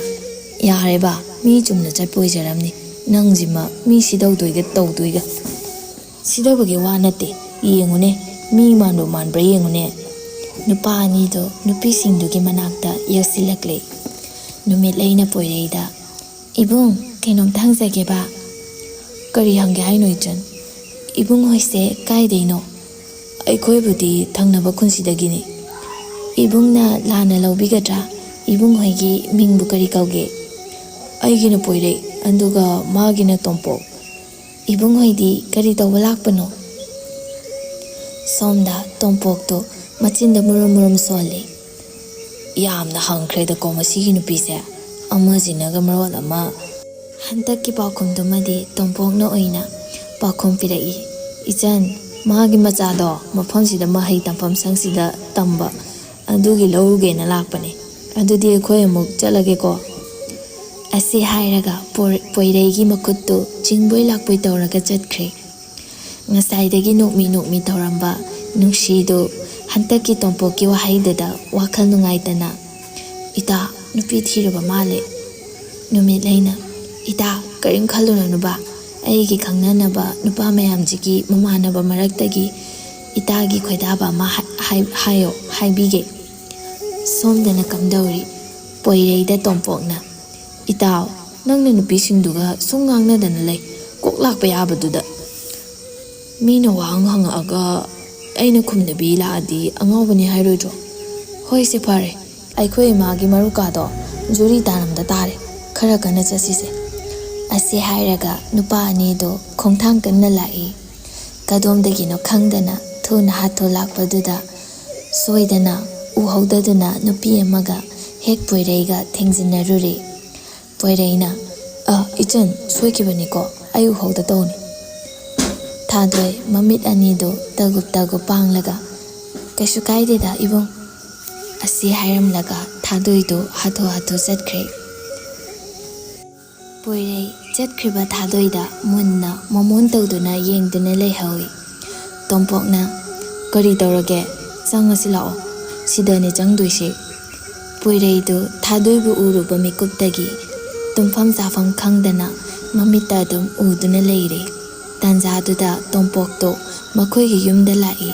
ꯌꯥꯔꯦꯕ ꯃꯤ ꯆꯨꯝꯅ ꯆꯠꯄ ꯑꯣꯏꯖꯔꯝꯅꯤ ꯅꯪꯁꯤꯃ ꯃꯤ ꯁꯤꯗꯧꯗꯣꯏꯒ ꯇꯧꯗꯣꯏꯒ ꯁꯤꯗꯕꯒꯤ ꯋꯥ ꯅꯠꯇꯦ ꯌꯦꯡꯉꯨꯅꯦ ꯃꯤ ꯃꯥꯟꯕ ꯃꯥꯟꯕ꯭ꯔꯥ ꯌꯦꯡꯉꯨꯅꯦ ꯅꯨꯄꯥ ꯑꯅꯤꯗꯣ ꯅꯨꯄꯤꯁꯤꯡꯗꯨꯒꯤ ꯃꯅꯥꯛꯇ ꯌꯦꯡꯁꯤꯜꯂꯛꯂꯦ ꯅꯨꯃꯤꯠꯂꯩꯅ ꯄꯣꯏꯔꯩꯗ ꯏꯕꯨꯡ ꯀꯩꯅꯣꯝꯇ ꯍꯪꯖꯒꯦꯕ ꯀꯔꯤ ꯍꯪꯒꯦ ꯍꯥꯏꯅꯣ ꯏꯆꯟ ꯏꯕꯨꯡ ꯍꯣꯏꯁꯦ ꯀꯥꯏꯗꯩꯅꯣ ꯑꯩꯈꯣꯏꯕꯨꯗꯤ ꯊꯪꯅꯕ ꯈꯨꯟꯁꯤꯗꯒꯤꯅꯤ ꯏꯕꯨꯡꯅ ꯂꯥꯟꯅ ꯂꯧꯕꯤꯒꯗ꯭ꯔꯥ ꯏꯕꯨꯡ ꯍꯣꯏꯒꯤ ꯃꯤꯡꯕꯨ ꯀꯔꯤ ꯀꯧꯒꯦ ꯑꯩꯒꯤꯅ ꯄꯣꯏꯔꯩ ꯑꯗꯨꯒ ꯃꯥꯒꯤꯅ ꯇꯣꯝꯄꯣꯛ ꯏꯕꯨꯡ ꯍꯣꯏꯗꯤ ꯀꯔꯤ ꯇꯧꯕ ꯂꯥꯛꯄꯅꯣ ꯁꯣꯝꯗ ꯇꯣꯝꯄꯣꯛꯇꯣ ꯃꯆꯤꯟꯗ ꯃꯨꯔꯨꯝ ꯃꯨꯔꯨꯝ ꯁꯣꯜꯂꯤ ꯌꯥꯝꯅ ꯍꯪꯈ꯭ꯔꯦꯗꯀꯣ ꯃꯁꯤꯒꯤ ꯅꯨꯄꯤꯁꯦ ꯑꯃꯁꯤꯅꯒ ꯃꯔꯣꯜ ꯑꯃ ꯍꯟꯗꯛꯀꯤ ꯄꯥꯎꯈꯨꯝꯗꯨꯃꯗꯤ ꯇꯣꯝꯄꯣꯛꯅ ꯑꯣꯏꯅ ꯄꯥꯎꯈꯨꯝ ꯄꯤꯔꯛꯏ ꯏꯆꯟ ꯃꯥꯒꯤ ꯃꯆꯥꯗꯣ ꯃꯐꯝꯁꯤꯗ ꯃꯍꯩ ꯇꯝꯐꯝ ꯁꯪꯁꯤꯗ ꯇꯝꯕ ꯑꯗꯨꯒꯤ ꯂꯧꯔꯨꯒꯦꯅ ꯂꯥꯛꯄꯅꯦ ꯑꯗꯨꯗꯤ ꯑꯩꯈꯣꯏ ꯑꯃꯨꯛ ꯆꯠꯂꯒꯦꯀꯣ ꯑꯁꯤ ꯍꯥꯏꯔꯒ ꯄꯣꯏꯔꯩꯒꯤ ꯃꯈꯨꯠꯇꯨ ꯆꯤꯡꯕꯣꯏ ꯂꯥꯛꯄꯣꯏ ꯇꯧꯔꯒ ꯆꯠꯈ꯭ꯔꯦ ꯉꯁꯥꯏꯗꯒꯤ ꯅꯣꯛꯃꯤ ꯅꯣꯛꯃꯤ ꯇꯧꯔꯝꯕ ꯅꯨꯡꯁꯤꯗꯨ ꯍꯟꯇꯛꯀꯤ ꯇꯣꯝꯄꯣꯛꯀꯤ ꯋꯥꯍꯩꯗꯨꯗ ꯋꯥꯈꯜ ꯅꯨꯡꯉꯥꯏꯇꯅ ꯏꯇꯥ ꯅꯨꯄꯤ ꯊꯤꯔꯕ ꯃꯥꯜꯂꯦ ꯅꯨꯃꯤꯠꯂꯩꯅ ꯏꯇꯥ ꯀꯔꯤꯝ ꯈꯜꯂꯨꯔꯅꯨꯕ ꯑꯩꯒꯤ ꯈꯪꯅꯅꯕ ꯅꯨꯄꯥ ꯃꯌꯥꯝꯁꯤꯒꯤ ꯃꯃꯥꯟꯅꯕ ꯃꯔꯛꯇꯒꯤ ꯏꯇꯥꯒꯤ ꯈꯣꯏꯗꯥꯕ ꯑꯃ ꯍꯥꯏꯕꯤꯒꯦ ꯁꯣꯝꯗꯅ ꯀꯝꯗꯧꯔꯤ ꯄꯣꯏꯔꯩꯗ ꯇꯣꯝꯄꯣꯛꯅ ꯏꯇꯥꯎ ꯅꯪꯅ ꯅꯨꯄꯤꯁꯤꯡꯗꯨꯒ ꯁꯨꯝ ꯉꯥꯡꯅꯗꯅ ꯂꯩ ꯀꯣꯛ ꯂꯥꯛꯄ ꯌꯥꯕꯗꯨꯗ ꯃꯤꯅ ꯋꯥꯍꯪ ꯍꯪꯉꯛꯑꯒ ꯑꯩꯅ ꯈꯨꯝꯅꯕꯤ ꯂꯥꯛꯑꯗꯤ ꯑꯉꯥꯎꯕꯅꯤ ꯍꯥꯏꯔꯣꯏꯗ꯭ꯔꯣ ꯍꯣꯏꯁꯦ ꯐꯔꯦ ꯑꯩꯈꯣꯏ ꯏꯃꯥꯒꯤ ꯃꯔꯨꯀꯥꯗꯣ ꯖꯨꯔꯤ ꯇꯥꯔꯝꯗ ꯇꯥꯔꯦ ꯈꯔ ꯀꯟꯅ ꯆꯠꯁꯤꯁꯦ ꯑꯁꯤ ꯍꯥꯏꯔꯒ ꯅꯨꯄꯥ ꯑꯅꯤꯗꯣ ꯈꯣꯡꯊꯥꯡ ꯀꯟꯅ ꯂꯥꯛꯏ ꯀꯗꯣꯝꯗꯒꯤꯅꯣ ꯈꯪꯗꯅ ꯊꯨꯅ ꯍꯥꯊꯨ ꯂꯥꯛꯄꯗꯨꯗ ꯁꯣꯏꯗꯅ ꯎꯍꯧꯗꯗꯨꯅ ꯅꯨꯄꯤ ꯑꯃꯒ ꯍꯦꯛ ꯄꯣꯏꯔꯩꯒ ꯊꯦꯡꯖꯤꯟꯅꯔꯨꯔꯦ ꯄꯣꯏꯔꯩꯅ ꯏꯆꯟ ꯁꯣꯏꯈꯤꯕꯅꯤꯀꯣ ꯑꯩ ꯎꯍꯧꯗ ꯇꯧꯅꯤ ꯊꯥꯗꯣꯏ ꯃꯃꯤꯠ ꯑꯅꯤꯗꯣ ꯇꯒꯨꯞ ꯇꯒꯨꯞ ꯄꯥꯡꯂꯒ ꯀꯩꯁꯨ ꯀꯥꯏꯗꯦꯗ ꯏꯕꯨꯡ ꯑꯁꯤ ꯍꯥꯏꯔꯝꯂꯒ ꯊꯥꯗꯣꯏꯗꯣ ꯍꯥꯊꯨ ꯍꯥꯊꯨ ꯆꯠꯈ꯭ꯔꯦ ꯄꯣꯏꯔꯩ ꯆꯠꯈ꯭ꯔꯤꯕ ꯊꯥꯗꯣꯏꯗ ꯃꯨꯟꯅ ꯃꯃꯣꯟ ꯇꯧꯗꯨꯅ ꯌꯦꯡꯗꯨꯅ ꯂꯩꯍꯧꯏ ꯇꯣꯝꯄꯣꯛꯅ ꯀꯔꯤ ꯇꯧꯔꯒꯦ ꯆꯪꯉꯁꯤ ꯂꯥꯛꯑꯣ ꯁꯤꯗꯅꯦ ꯆꯪꯗꯣꯏꯁꯦ ꯄꯣꯏꯔꯩꯗꯨ ꯊꯥꯗꯣꯏꯕꯨ ꯎꯔꯨꯕ ꯃꯤꯀꯨꯞꯇꯒꯤ ꯇꯨꯝꯐꯝ ꯆꯥꯐꯝ ꯈꯪꯗꯅ ꯃꯃꯤꯠꯇ ꯑꯗꯨꯝ ꯎꯗꯨꯅ ꯂꯩꯔꯦ ꯇꯥꯟꯖꯥꯗꯨꯗ ꯇꯣꯝꯄꯣꯛꯇꯣ ꯃꯈꯣꯏꯒꯤ ꯌꯨꯝꯗ ꯂꯥꯛꯏ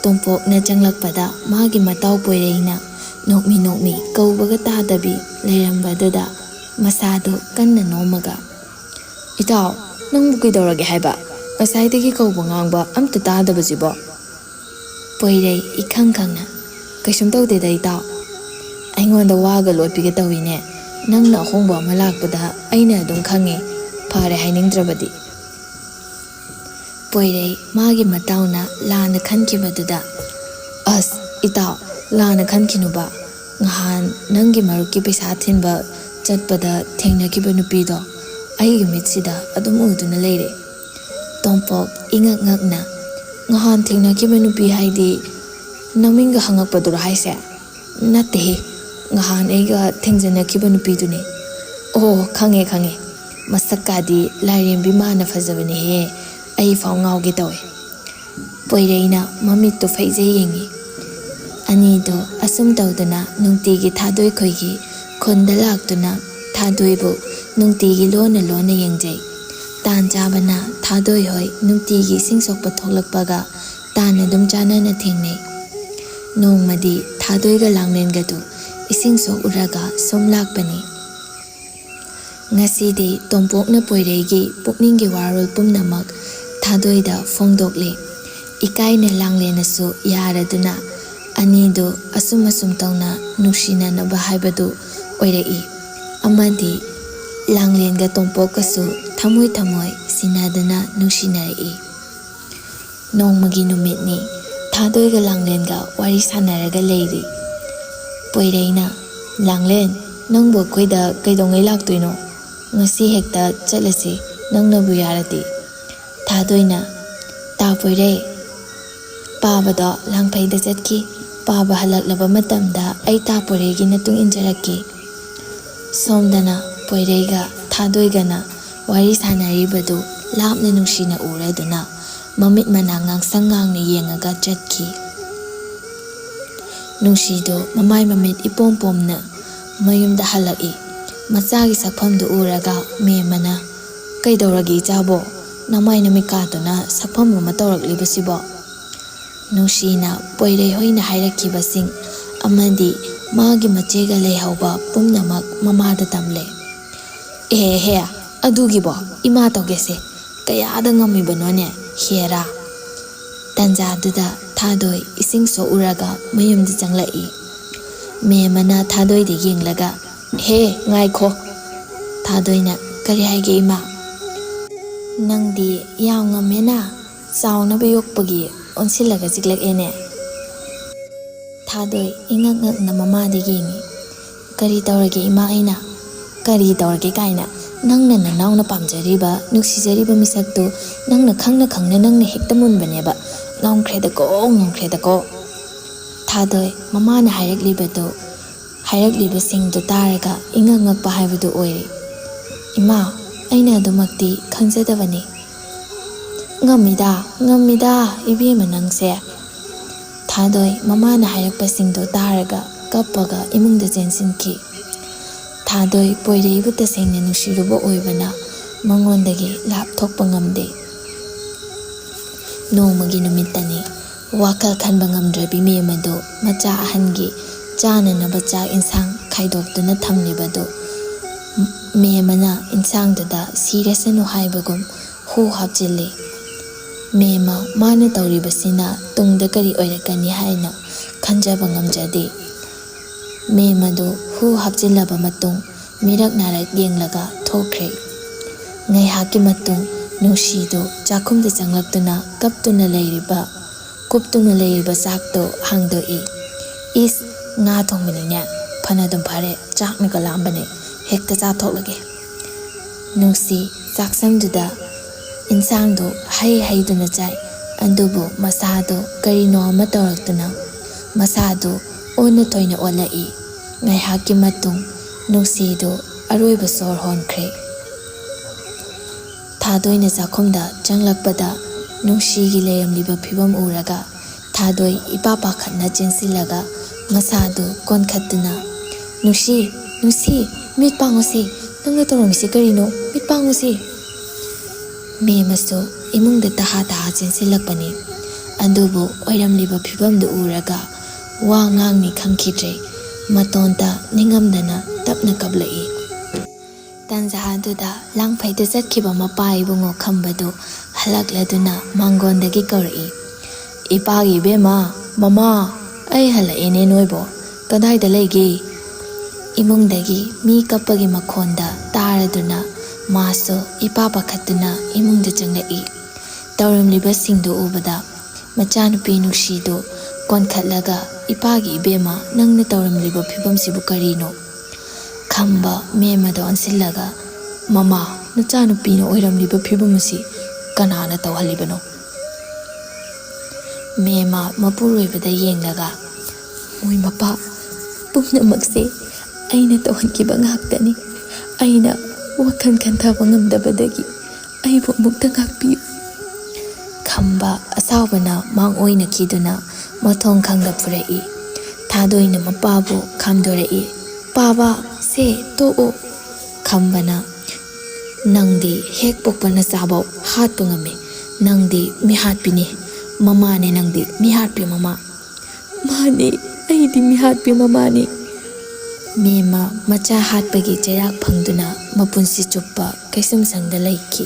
ꯇꯣꯝꯄꯣꯛꯅ ꯆꯪꯂꯛꯄꯗ ꯃꯥꯒꯤ ꯃꯇꯥꯎ ꯄꯣꯏꯔꯩꯅ ꯅꯣꯛꯃꯤ ꯅꯣꯛꯃꯤ ꯀꯧꯕꯒ ꯇꯥꯗꯕꯤ ꯂꯩꯔꯝꯕꯗꯨꯗ ꯃꯁꯥꯗꯨ ꯀꯟꯅ ꯅꯣꯝꯃꯒ ꯏꯇꯥꯎ ꯅꯪꯕꯨ ꯀꯩꯗꯧꯔꯒꯦ ꯍꯥꯏꯕ ꯉꯁꯥꯏꯗꯒꯤ ꯀꯧꯕ ꯉꯥꯡꯕ ꯑꯝꯇ ꯇꯥꯗꯕꯁꯤꯕꯣ ꯄꯣꯏꯔꯩ ꯏꯈꯪ ꯈꯪꯅ ꯀꯩꯁꯨꯝ ꯇꯧꯗꯦꯗ ꯏꯇꯥꯎ ꯑꯩꯉꯣꯟꯗ ꯋꯥꯒ ꯂꯣꯠꯄꯤꯒ ꯇꯧꯏꯅꯦ ꯅꯪꯅ ꯑꯍꯣꯡꯕ ꯑꯃ ꯂꯥꯛꯄꯗ ꯑꯩꯅ ꯑꯗꯨꯝ ꯈꯪꯉꯦ ꯐꯔꯦ ꯍꯥꯏꯅꯤꯡꯗ꯭ꯔꯕꯗꯤ ꯄꯣꯏꯔꯩ ꯃꯥꯒꯤ ꯃꯇꯥꯎꯅ ꯂꯥꯟꯅ ꯈꯟꯈꯤꯕꯗꯨꯗ ꯑꯁ ꯏꯇꯥꯎ ꯂꯥꯟꯅ ꯈꯟꯈꯤꯅꯨꯕ ꯅꯍꯥꯟ ꯅꯪꯒꯤ ꯃꯔꯨꯞꯀꯤ ꯄꯩꯁా ꯊꯤꯟꯕ ꯆꯠꯄꯗ ꯊꯦꯡꯅꯈꯤꯕ ꯅꯨꯄꯤꯗꯣ ꯑꯩꯒꯤ ꯃꯤꯠꯁꯤꯗ ꯑꯗꯨꯝ ꯎꯗꯨꯅ ꯂꯩꯔꯦ ꯇꯣꯝꯄꯣꯛ ꯏꯉꯛ ꯉꯛꯅ ꯅꯍꯥꯟ ꯊꯦꯡꯅꯈꯤꯕ ꯅꯨꯄꯤ ꯍꯥꯏꯗꯤ ꯅꯃꯤꯡꯒ ꯍꯪꯉꯛꯄꯗꯨꯔꯣ ꯍꯥꯏꯁꯦ ꯅꯠꯇꯦꯍꯦ ꯅꯍꯥꯟ ꯑꯩꯒ ꯊꯦꯡꯖꯅꯈꯤꯕ ꯅꯨꯄꯤꯗꯨꯅꯤ ꯑꯣ ꯈꯪꯉꯦ ꯈꯪꯉꯦ ꯃꯁꯛꯀꯥꯗꯤ ꯂꯥꯏꯔꯦꯝꯕꯤ ꯃꯥꯅ ꯐꯖꯕꯅꯦꯍꯦ ꯑꯩ ꯐꯥꯎ ꯉꯥꯎꯒꯦ ꯇꯧꯋꯦ ꯄꯣꯏꯔꯩꯅ ꯃꯃꯤꯠꯇꯨ ꯐꯩꯖꯩ ꯌꯦꯡꯉꯤ ꯑꯅꯤꯗꯣ ꯑꯁꯨꯝ ꯇꯧꯗꯨꯅ ꯅꯨꯡꯇꯤꯒꯤ ꯊꯥꯗꯣꯏ ꯈꯣꯏꯒꯤ ꯈꯨꯟꯗ ꯂꯥꯛꯇꯨꯅ ꯊꯥꯗꯣꯏꯕꯨ ꯅꯨꯡꯇꯤꯒꯤ ꯂꯣꯟꯅ ꯂꯣꯟꯅ ꯌꯦꯡꯖꯩ ꯇꯥꯟ ꯆꯥꯕꯅ ꯊꯥꯗꯣꯏ ꯍꯣꯏ ꯅꯨꯡꯇꯤꯒꯤ ꯏꯁꯤꯡ ꯁꯣꯛꯄ ꯊꯣꯛꯂꯛꯄꯒ ꯇꯥꯟ ꯑꯗꯨꯝ ꯆꯥꯟꯅꯅ ꯊꯦꯡꯅꯩ ꯅꯣꯡꯃꯗꯤ ꯊꯥꯗꯣꯏꯒ ꯂꯥꯡꯂꯦꯟꯒꯗꯨ ꯏꯁꯤꯡ ꯁꯣꯛꯎꯔꯒ ꯁꯨꯝ ꯂꯥꯛꯄꯅꯤ ꯉꯁꯤꯗꯤ ꯇꯣꯝꯄꯣꯛꯅ ꯄꯣꯏꯔꯩꯒꯤ ꯄꯨꯛꯅꯤꯡꯒꯤ ꯋꯥꯔꯣꯜ ꯄꯨꯝꯅꯃꯛ ꯊꯥꯗꯣꯏꯗ ꯐꯣꯡꯗꯣꯛꯂꯤ ꯏꯀꯥꯏꯅ ꯂꯥꯡꯂꯦꯟꯅꯁꯨ ꯌꯥꯔꯗꯨꯅ ꯑꯅꯤꯗꯨ ꯑꯁꯨꯝ ꯑꯁꯨꯝ ꯇꯧꯅ ꯅꯨꯡꯁꯤꯅꯅꯕ ꯍꯥꯏꯕꯗꯨ ꯑꯣꯏꯔꯛꯏ ꯑꯃꯗꯤ ꯂꯥꯡꯂꯦꯟꯒ ꯇꯣꯝꯄꯣꯛꯀꯁꯨ ꯊꯃꯣꯏ ꯊꯃꯣꯏ ꯁꯤꯟꯅꯗꯨꯅ ꯅꯨꯡꯁꯤꯅꯔꯛꯏ ꯅꯣꯡꯃꯒꯤ ꯅꯨꯃꯤꯠꯅꯤ ꯊꯥꯗꯣꯏꯒ ꯂꯥꯡꯂꯦꯟꯒ ꯋꯥꯔꯤ ꯁꯥꯟꯅꯔꯒ ꯂꯩꯔꯤ ꯄꯣꯏꯔꯩꯅ ꯂꯥꯡꯂꯦꯟ ꯅꯪꯕꯨ ꯑꯩꯈꯣꯏꯗ ꯀꯩꯗꯧꯉꯩ ꯂꯥꯛꯇꯣꯏꯅꯣ ꯉꯁꯤ ꯍꯦꯛꯇ ꯆꯠꯂꯁꯤ ꯅꯪꯅꯕꯨ ꯌꯥꯔꯗꯤ ꯊꯥꯗꯣꯏꯅ ꯇꯥ ꯄꯣꯏꯔꯩ ꯄꯥꯕꯗꯣ ꯂꯥꯡꯐꯩꯗ ꯆꯠꯈꯤ ꯄꯥꯕ ꯍꯜꯂꯛꯂꯕ ꯃꯇꯝꯗ ꯑꯩ ꯇꯥ ꯄꯣꯏꯔꯩꯒꯤ ꯃꯇꯨꯡ ꯏꯟꯖꯔꯛꯀꯦ ꯁꯣꯝꯗꯅ ꯄꯣꯏꯔꯩꯒ ꯊꯥꯗꯣꯏꯒꯅ ꯋꯥꯔꯤ ꯁꯥꯟꯅꯔꯤꯕꯗꯨ ꯂꯥꯞꯅ ꯅꯨꯡꯁꯤꯅ ꯎꯔꯗꯨꯅ ꯃꯃꯤꯠ ꯃꯅꯥ ꯉꯥꯡꯁꯪ ꯉꯥꯡꯅ ꯌꯦꯡꯉꯒ ꯆꯠꯈꯤ꯫ ꯅꯨꯡꯁꯤꯗꯣ ꯃꯃꯥꯏ ꯃꯃꯤꯠ ꯏꯄꯣꯝ ꯄꯣꯝꯅ ꯃꯌꯨꯝꯗ ꯍꯜꯂꯛꯏ꯫ ꯃꯆꯥꯒꯤ ꯁꯛꯐꯝꯗꯨ ꯎꯔꯒ ꯃꯦꯝꯃꯅ "ꯀꯩꯗꯧꯔꯒꯦ ꯏꯆꯥꯕꯣ? ꯅꯃꯥꯏ ꯅꯃꯤꯠ ꯀꯥꯗꯨꯅ ꯁꯛꯐꯝ ꯑꯃ ꯇꯧꯔꯛꯂꯤꯕꯁꯤꯕꯣ?" ꯅꯨꯡꯁꯤꯅ ꯄꯣꯏꯔꯩꯍꯣꯏꯅ ꯍꯥꯏꯔꯛꯈꯤꯕꯁꯤꯡ ꯑꯃꯗꯤ ꯃꯥꯒꯤ ꯃꯆꯦꯒ ꯂꯩꯍꯧꯕ ꯄꯨꯝꯅꯃꯛ ꯃꯃꯥꯗ ꯇꯝꯂꯦ꯫ "ꯑꯦꯍꯦ ꯑꯗꯨꯒꯤꯕꯣ ꯏꯃꯥ ꯇꯧꯒꯦꯁꯦ, ꯀꯌꯥꯗ ꯉꯝꯃꯤꯕꯅꯣꯅꯦ ꯍꯦꯔꯥ?" ꯇꯟꯖꯥꯗꯨꯗ ꯊꯥꯗꯣꯏ ꯏꯁꯤꯡ ꯁꯣꯛꯎꯔꯒ ꯃꯌꯨꯝꯗ ꯆꯪꯂꯛꯏ꯫ ꯃꯦꯝꯃꯅ ꯊꯥꯗꯣꯏꯗ ꯌꯦꯡꯂꯒ "ꯍꯦ ꯉꯥꯏꯈꯣ." ꯊꯥꯗꯣꯏꯅ "ꯀꯔꯤ ꯍꯥꯏꯒꯦ ꯏꯃꯥ?" "ꯅꯪꯗꯤ ꯌꯥꯝ ꯉꯝꯃꯦꯅ, ꯆꯥꯎꯅꯕ ꯌꯣꯛꯄꯒꯤ ꯑꯣꯟꯁꯤꯜꯂꯒ ꯆꯤꯛꯂꯛꯑꯦꯅꯦ." ꯊꯥꯗꯣꯏ ꯏꯉꯛ ꯉꯛꯅ ꯃꯃꯥꯗ ꯌꯦꯡꯉꯤ꯫ "ꯀꯔꯤ ꯇꯧꯔꯒꯦ ꯏꯃꯥ ꯑꯩꯅ?" "ꯀꯔꯤ ꯇꯧꯔꯒꯦ ꯀꯥꯏꯅ, ꯅꯪꯅ ꯅꯅꯥꯎꯅ ꯄꯥꯝꯖꯔꯤꯕ ꯅꯨꯡꯁꯤꯖꯔꯤꯕ ꯃꯤꯁꯛꯇꯨ ꯅꯪꯅ ꯈꯪꯅ ꯈꯪꯅ ꯅꯪꯅ ꯍꯦꯛꯇ ꯃꯨꯟꯕꯅꯦꯕ, ꯉꯝꯈ꯭ꯔꯦꯗꯀꯣ." ꯊꯥꯗꯣꯏ ꯃꯃꯥꯅ ꯍꯥꯏꯔꯛꯂꯤꯕꯁꯤꯡꯗꯨ ꯇꯥꯔꯒ ꯏꯉꯛ ꯉꯛꯄ ꯍꯥꯏꯕꯗꯨ ꯑꯣꯏꯔꯦ꯫ "ꯏꯃꯥ, ꯑꯩꯅ ꯑꯗꯨꯃꯛꯇꯤ ꯈꯪꯖꯗꯕꯅꯤ." ꯉꯝꯃꯤꯗ ꯏꯕꯦꯝꯃ ꯅꯪꯁꯦ." ꯊꯥꯗꯣꯏ ꯃꯃꯥꯅ ꯍꯥꯏꯔꯛꯄꯁꯤꯡꯗꯨ ꯇꯥꯔꯒ ꯀꯞꯄꯒ ꯏꯃꯨꯡꯗ ꯆꯦꯟꯁꯤꯟꯈꯤ꯫ ꯊꯥꯗꯣꯏ ꯄꯣꯏꯔꯩꯕꯨ ꯇꯁꯦꯡꯅ ꯅꯨꯡꯁꯤꯔꯨꯕ ꯑꯣꯏꯕꯅ ꯃꯉꯣꯟꯗꯒꯤ ꯂꯥꯞꯊꯣꯛꯄ ꯉꯝꯗꯦ꯫ ꯅꯣꯡꯃꯒꯤ ꯅꯨꯃꯤꯠꯇꯅꯤ꯫ ꯋꯥꯈꯜ ꯈꯟꯕ ꯉꯝꯗ꯭ꯔꯕꯤ ꯃꯦꯝꯃꯗꯨ ꯃꯆꯥ ꯑꯍꯟꯒꯤ ꯆꯥꯅꯅꯕ ꯆꯥꯛ ꯏꯟꯁꯥꯡ ꯈꯥꯏꯗꯣꯛꯇꯨꯅ ꯊꯝꯂꯤꯕꯗꯨ ꯃꯦꯝꯃꯅ ꯏꯟꯁꯥꯡꯗꯨꯗ ꯁꯤꯔꯁꯅꯨ ꯍꯥꯏꯕꯒꯨꯝ ꯍꯨ ꯍꯥꯞꯆꯤꯜꯂꯤ꯫ ꯃꯦꯝꯃ ꯃꯥꯅ ꯇꯧꯔꯤꯕꯁꯤꯅ ꯇꯨꯡꯗ ꯀꯔꯤ ꯑꯣꯏꯔꯛꯀꯅꯤ ꯍꯥꯏꯅ ꯈꯟꯖꯕ ꯉꯝꯖꯗꯦ꯫ ꯃꯦꯝꯃꯗꯨ ꯍꯨ ꯍꯥꯞꯆꯤꯜꯂꯕ ꯃꯇꯨꯡ ꯃꯤꯔꯛ ꯅꯥꯔꯛ ꯌꯦꯡꯂꯒ ꯊꯣꯛꯈ꯭ꯔꯦ꯫ ꯉꯥꯏꯍꯥꯛꯀꯤ ꯃꯇꯨꯡ ꯅꯨꯡꯁꯤꯗꯨ ꯆꯥꯛꯈꯨꯝꯗ ꯆꯪꯂꯛꯇꯨꯅ ꯀꯨꯞꯇꯨꯅ ꯂꯩꯔꯤꯕ ꯆꯥꯛꯇꯨ ꯍꯥꯡꯗꯣꯛꯏ꯫ "ꯏꯁ, ꯉꯥ ꯊꯣꯡꯕꯅꯤꯅꯦ, ꯐꯅꯗꯨꯝ ꯐꯔꯦ, ꯆꯥꯛꯅꯒ ꯂꯥꯝꯕꯅꯦ, ꯍꯦꯛꯇ ꯆꯥꯊꯣꯛꯂꯒꯦ." ꯅꯨꯡꯁꯤ ꯆꯥꯛꯁꯪꯗꯨꯗ ꯏꯟꯁꯥꯡꯗꯨ ꯍꯩꯗꯨꯅ ꯆꯥꯏ꯫ ꯑꯗꯨꯕꯨ ꯃꯁꯥꯗꯨ ꯀꯔꯤꯅꯣ ꯑꯃ ꯇꯧꯔꯛꯇꯨꯅ ꯃꯁꯥꯗꯨ ꯑꯣꯟꯅ ꯇꯣꯏꯅ ꯑꯣꯜꯂꯛꯏ꯫ ꯉꯥꯏꯍꯥꯛꯀꯤ ꯃꯇꯨꯡ ꯅꯨꯡꯁꯤꯗꯨ ꯑꯔꯣꯏꯕ ꯁꯣꯔ ꯍꯣꯟꯈ꯭ꯔꯦ꯫ ꯊꯥꯗꯣꯏꯅ ꯆꯥꯛꯈꯨꯝꯗ ꯆꯪꯂꯛꯄꯗ ꯅꯨꯡꯁꯤꯒꯤ ꯂꯩꯔꯝꯂꯤꯕ ꯐꯤꯕꯝ ꯎꯔꯒ ꯊꯥꯗꯣꯏ ꯏꯄꯥ ꯄꯥꯈꯠꯅ ꯆꯦꯟꯁꯤꯜꯂꯒ ꯃꯁꯥꯗꯨ ꯀꯣꯟꯈꯠꯇꯨꯅ "ꯅꯨꯡꯁꯤ, ꯃꯤꯠ ꯄꯥꯡꯉꯨꯁꯤ, ꯅꯪꯅ ꯇꯧꯔꯝꯃꯤꯁꯤ ꯀꯔꯤꯅꯣ? ꯃꯤꯠ ꯄꯥꯡꯉꯨꯁꯤ." ꯃꯦꯝꯃꯁꯨ ꯏꯃꯨꯡꯗ ꯇꯍꯥ ꯆꯦꯟꯁꯤꯜꯂꯛꯄꯅꯤ꯫ ꯑꯗꯨꯕꯨ ꯑꯣꯏꯔꯝꯂꯤꯕ ꯐꯤꯕꯝꯗꯨ ꯎꯔꯒ ꯋꯥ ꯉꯥꯡꯅꯤ ꯈꯪꯈꯤꯗ꯭ꯔꯦ꯫ ꯃꯇꯣꯟꯇ ꯅꯤꯡꯉꯝꯗꯅ ꯇꯞꯅ ꯀꯞꯂꯛꯏ꯫ ꯇꯟꯖꯥ ꯑꯗꯨꯗ ꯂꯥꯡꯐꯩꯗ ꯆꯠꯈꯤꯕ ꯃꯄꯥ ꯏꯕꯨꯡꯉꯣ ꯈꯝꯕꯗꯨ ꯍꯜꯂꯛꯂꯗꯨꯅ ꯃꯥꯡꯒꯣꯟꯗꯒꯤ ꯀꯧꯔꯛꯏ꯫ "ꯏꯄꯥꯒꯤ ꯏꯕꯦꯝꯃ, ꯃꯃꯥ, ꯑꯩ ꯍꯜꯂꯛꯑꯦꯅꯦ ꯅꯣꯏꯕꯣ, ꯀꯗꯥꯏꯗ ꯂꯩꯒꯦ?" ꯏꯃꯨꯡꯗꯒꯤ ꯃꯤ ꯀꯞꯄꯒꯤ ꯃꯈꯣꯟꯗ ꯇꯥꯔꯗꯨꯅ ꯃꯥꯁꯨ ꯏꯄꯥ ꯄꯥꯈꯠꯇꯨꯅ ꯏꯃꯨꯡꯗ ꯆꯪꯂꯛꯏ꯫ ꯇꯧꯔꯝꯂꯤꯕꯁꯤꯡꯗꯨ ꯎꯕꯗ ꯃꯆꯥꯅꯨꯄꯤ ꯅꯨꯡꯁꯤꯗꯨ ꯀꯣꯟꯈꯠꯂꯒ "ꯏꯄꯥꯒꯤ ꯏꯕꯦꯝꯃ, ꯅꯪꯅ ꯇꯧꯔꯝꯂꯤꯕ ꯐꯤꯕꯝꯁꯤꯕꯨ ꯀꯔꯤꯅꯣ?" ꯈꯝꯕ ꯃꯦꯝꯃꯗ ꯑꯣꯟꯁꯤꯜꯂꯒ "ꯃꯃꯥ, ꯅꯆꯥꯅꯨꯄꯤꯅ ꯑꯣꯏꯔꯝꯂꯤꯕ ꯐꯤꯕꯝ ꯑꯁꯤ ꯀꯅꯥꯅ ꯇꯧꯍꯜꯂꯤꯕꯅꯣ?" ꯃꯦꯝꯃ ꯃꯄꯨꯔꯣꯏꯕꯗ ꯌꯦꯡꯂꯒ "ꯃꯣꯏ ꯃꯄꯥ, ꯄꯨꯝꯅꯃꯛꯁꯦ ꯑꯩꯅ ꯇꯧꯍꯟꯈꯤꯕ ꯉꯥꯛꯇꯅꯤ. ꯑꯩꯅ ꯋꯥꯈꯜ ꯈꯟꯊꯕ ꯉꯝꯗꯕꯗꯒꯤ ꯑꯩꯕꯨ ꯑꯃꯨꯛꯇ ꯉꯥꯛꯄꯤꯌꯨ." ꯈꯝꯕ ꯑꯁꯥꯎꯕꯅ ꯃꯥꯡꯑꯣꯏꯅꯈꯤꯗꯨꯅ ꯃꯊꯣꯡ ꯈꯪꯗ ꯐꯨꯔꯛꯏ꯫ ꯊꯥꯗꯣꯏꯅ ꯃꯄꯥꯕꯨ ꯈꯥꯝꯗꯣꯔꯛꯏ꯫ "ꯄꯥꯕ, ꯁꯦ ꯇꯣꯛꯑꯣ." ꯈꯝꯕꯅ "ꯅꯪꯗꯤ ꯍꯦꯛ ꯄꯣꯛꯄ ꯅꯆꯥꯐꯥꯎ ꯍꯥꯠꯄ ꯉꯝꯃꯤ. ꯅꯪꯗꯤ ꯃꯤꯍꯥꯠꯄꯤꯅꯤ. ꯃꯃꯥꯅꯦ ꯅꯪꯗꯤ, ꯃꯤꯍꯥꯠꯄꯤ ꯃꯃꯥ." "ꯃꯥꯅꯦ, ꯑꯩꯗꯤ ꯃꯤꯍꯥꯠꯄꯤ ꯃꯃꯥꯅꯦ." ꯃꯦꯝꯃ ꯃꯆꯥ ꯍꯥꯠꯄꯒꯤ ꯆꯩꯔꯥꯛ ꯐꯪꯗꯨꯅ ꯃꯄꯨꯟꯁꯤ ꯆꯨꯞꯄ ꯀꯩꯁꯨꯝꯁꯪꯗ ꯂꯩꯈꯤ꯫